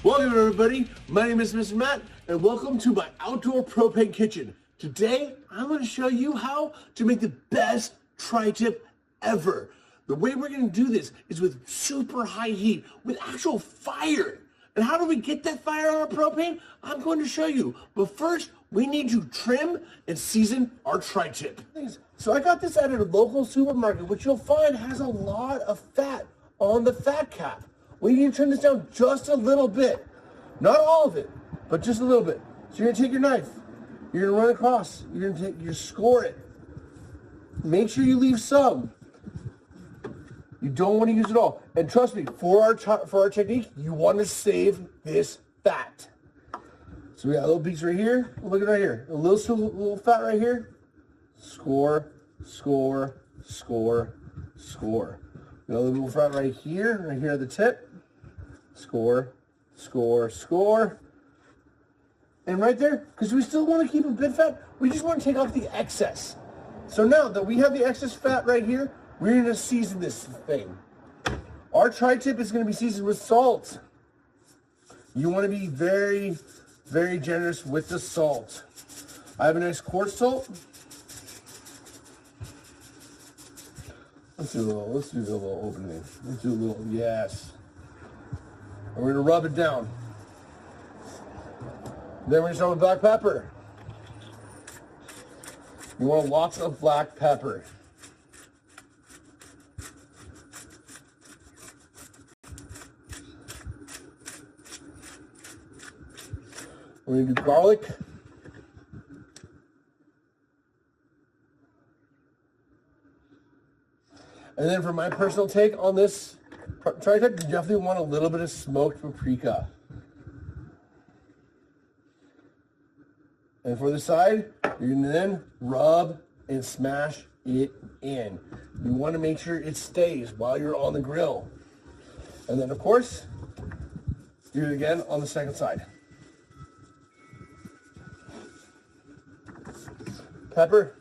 Welcome everybody, my name is Mr. Matt and welcome to my outdoor propane kitchen. Today, I'm going to show you how to make the best tri-tip ever. The way we're going to do this is with super high heat, with actual fire. And how do we get that fire on our propane? I'm going to show you. But first, we need to trim and season our tri-tip. So I got this at a local supermarket, which you'll find has a lot of fat on the fat cap. We need to trim this down just a little bit. Not all of it, but just a little bit. So you're gonna take your knife, you're gonna run across, you score it. Make sure you leave some. You don't want to use it all. And trust me, for our technique, you want to save this fat. So we got a little piece right here. Look at right here. A little fat right here. Score, score, score, score. Got a little fat right here at the tip. Score, score, score. And right there, because we still want to keep a bit fat, we just want to take off the excess. So now that we have the excess fat right here, we're going to season this thing. Our tri-tip is going to be seasoned with salt. You want to be very, very generous with the salt. I have a nice quartz salt. Let's do the little opening. Let's do a little, yes. And we're going to rub it down. Then we're going to start with black pepper. You want lots of black pepper. We're going to do garlic. And then for my personal take on this tri-tip, you definitely want a little bit of smoked paprika. And for the side, you're going to then rub and smash it in. You want to make sure it stays while you're on the grill. And then, of course, do it again on the second side. Pepper.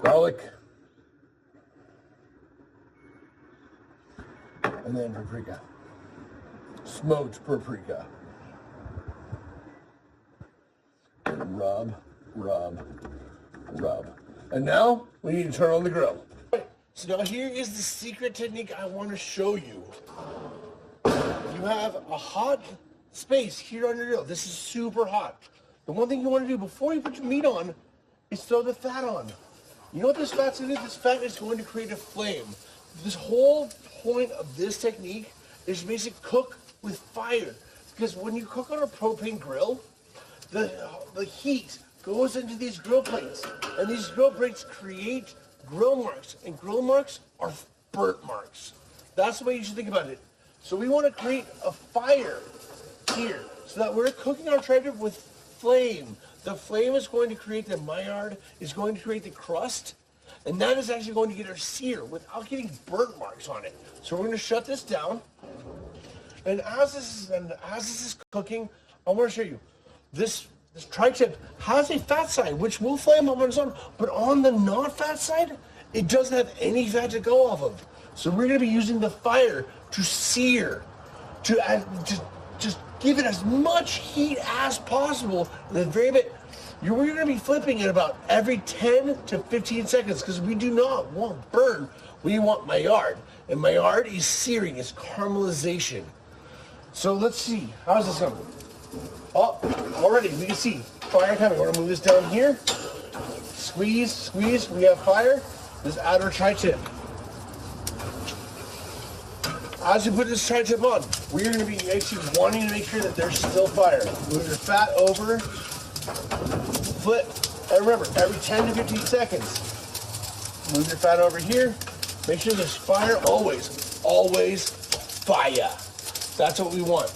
Garlic. And then paprika. Smoked paprika. And rub, rub, rub. And now we need to turn on the grill. So now here is the secret technique I want to show you. You have a hot space here on your grill. This is super hot. The one thing you want to do before you put your meat on is throw the fat on. You know what this fat's going to do? This fat is going to create a flame. This whole point of this technique is to basically cook with fire. Because when you cook on a propane grill, the heat goes into these grill plates. And these grill plates create grill marks. And grill marks are burnt marks. That's the way you should think about it. So we want to create a fire here so that we're cooking our tri-tip with flame. The flame is going to create the Maillard, is going to create the crust, and that is actually going to get our sear without getting burnt marks on it. So we're going to shut this down, and as this is cooking, I want to show you this tri-tip has a fat side, which will flame up on its own, but on the not fat side, it doesn't have any fat to go off of. So we're going to be using the fire to sear, to just give it as much heat as possible. And the very bit, we're going to be flipping it about every 10 to 15 seconds because we do not want burn. We want Maillard. And Maillard is searing, it's caramelization. So let's see, how's this coming? Oh, already we can see fire coming. We're going to move this down here. Squeeze, squeeze, we have fire. Let's add our tri-tip. As you put this tri-tip on, we're going to be actually wanting to make sure that there's still fire. Move your fat over, flip, and remember, every 10 to 15 seconds, move your fat over here. Make sure there's fire always, always fire. That's what we want.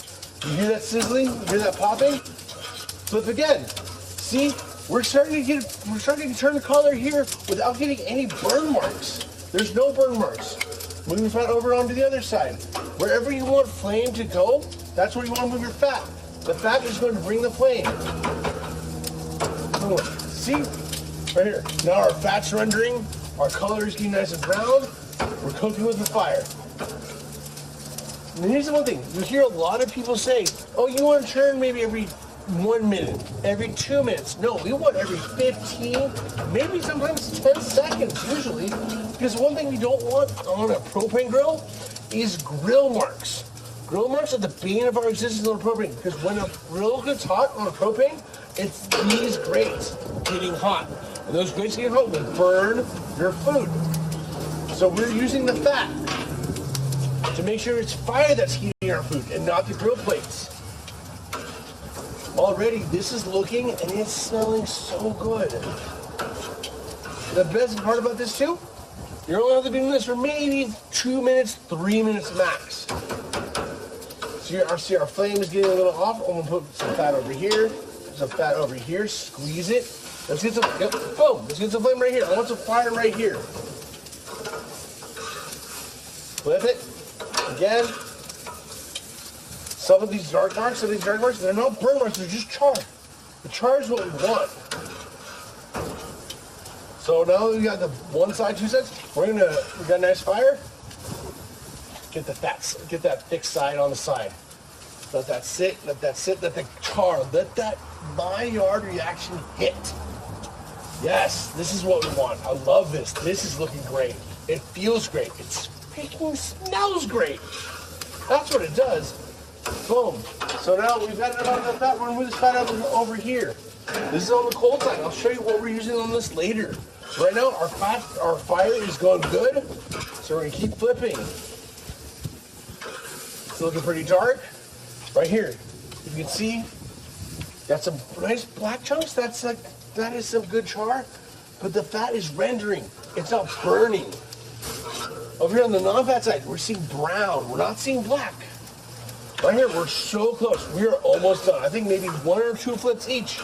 You hear that sizzling? You hear that popping? Flip again. See, we're starting to turn the color here without getting any burn marks. There's no burn marks. Move your fat over onto the other side. Wherever you want flame to go, that's where you want to move your fat. The fat is going to bring the flame. See? Right here. Now our fat's rendering, our color is getting nice and brown. We're cooking with the fire. And here's the one thing, you hear a lot of people say, oh, you want to turn maybe every 1 minute, every 2 minutes. No, we want every 15, maybe sometimes 10 seconds usually. Because one thing we don't want on a propane grill is grill marks. Grill marks are the bane of our existence on a propane, because when a grill gets hot on a propane, it's these grates getting hot. And those grates getting hot will burn your food. So we're using the fat to make sure it's fire that's heating our food and not the grill plates. Already, this is looking and it's smelling so good. The best part about this too, you're only have to be doing this for maybe 2 minutes, 3 minutes max. See our flame is getting a little off. I'm gonna put some fat over here, some fat over here, squeeze it. Let's get some, boom, let's get some flame right here. I want some fire right here. Flip it, again. Some of these dark marks, they're not burn marks, they're just char. The char is what we want. So now that we got the one side, two sides, we got a nice fire. Get that thick side on the side. Let that sit, let the char, let that Maillard reaction hit. Yes, this is what we want. I love this. This is looking great. It feels great. It freaking smells great. That's what it does. Boom. So now we've got it on the fat. We're gonna move this fat over here. This is on the cold side. I'll show you what we're using on this later. Right now, our fire is going good, so we're gonna keep flipping. It's looking pretty dark. Right here, you can see, got some nice black chunks. That is some good char, but the fat is rendering. It's not burning. Over here on the non-fat side, we're seeing brown. We're not seeing black. Right here, we're so close. We are almost done. I think maybe 1 or 2 flips each.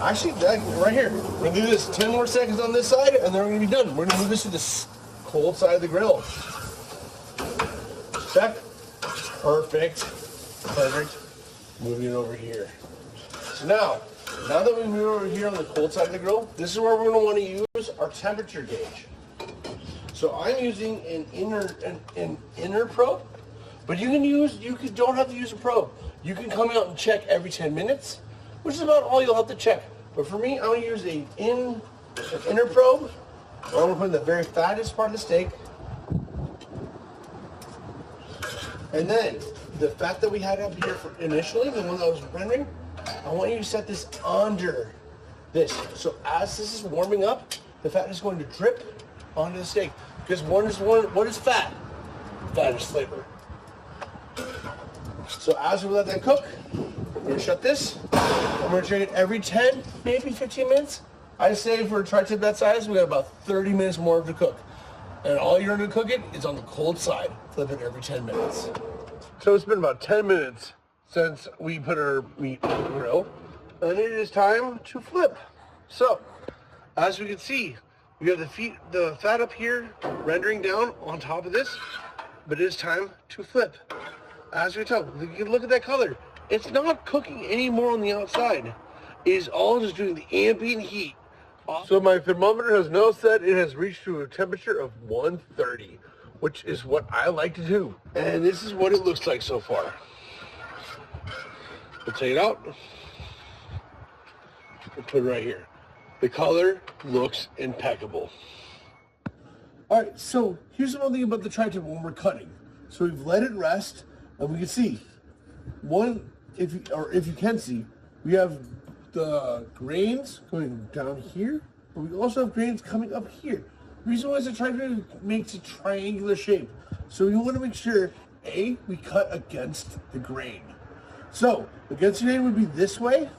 Actually, right here. We're gonna do this 10 more seconds on this side, and then we're gonna be done. We're gonna move this to the cold side of the grill. Check. Perfect. Perfect. Moving it over here. So now that we move over here on the cold side of the grill, this is where we're gonna want to use our temperature gauge. So I'm using an inner probe, but you don't have to use a probe. You can come out and check every 10 minutes, which is about all you'll have to check. But for me, I'm gonna use an inner probe. I'm gonna put in the very fattest part of the steak. And then the fat that we had up here initially, the one that was rendering, I want you to set this under this. So as this is warming up, the fat is going to drip onto the steak. Because what is fat? Fat is flavor. So as we let that cook, we're gonna shut this. I'm gonna check it every 10, maybe 15 minutes. I say for a tri-tip that size, we got about 30 minutes more to cook. And all you're gonna cook it is on the cold side. Flip it every 10 minutes. So it's been about 10 minutes since we put our meat on the grill. And it is time to flip. So, as we can see, we have the fat up here rendering down on top of this, but it is time to flip. As we tell, you can look at that color. It's not cooking anymore on the outside. It is all just doing the ambient heat. So my thermometer has now said it has reached to a temperature of 130, which is what I like to do. And this is what it looks like so far. We'll take it out. We'll put it right here. The color looks impeccable. All right, so here's one thing about the tri-tip when we're cutting. So we've let it rest, and we can see if you can see, we have the grains going down here, but we also have grains coming up here. The reason why is the tri-tip makes a triangular shape. So we want to make sure, we cut against the grain. So against the grain would be this way,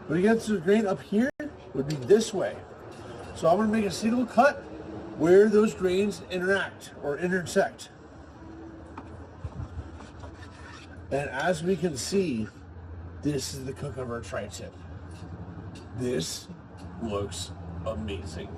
but against the grain up here would be this way. So I'm going to make a single cut where those grains interact or intersect. And as we can see, this is the cook of our tri-tip. This looks amazing.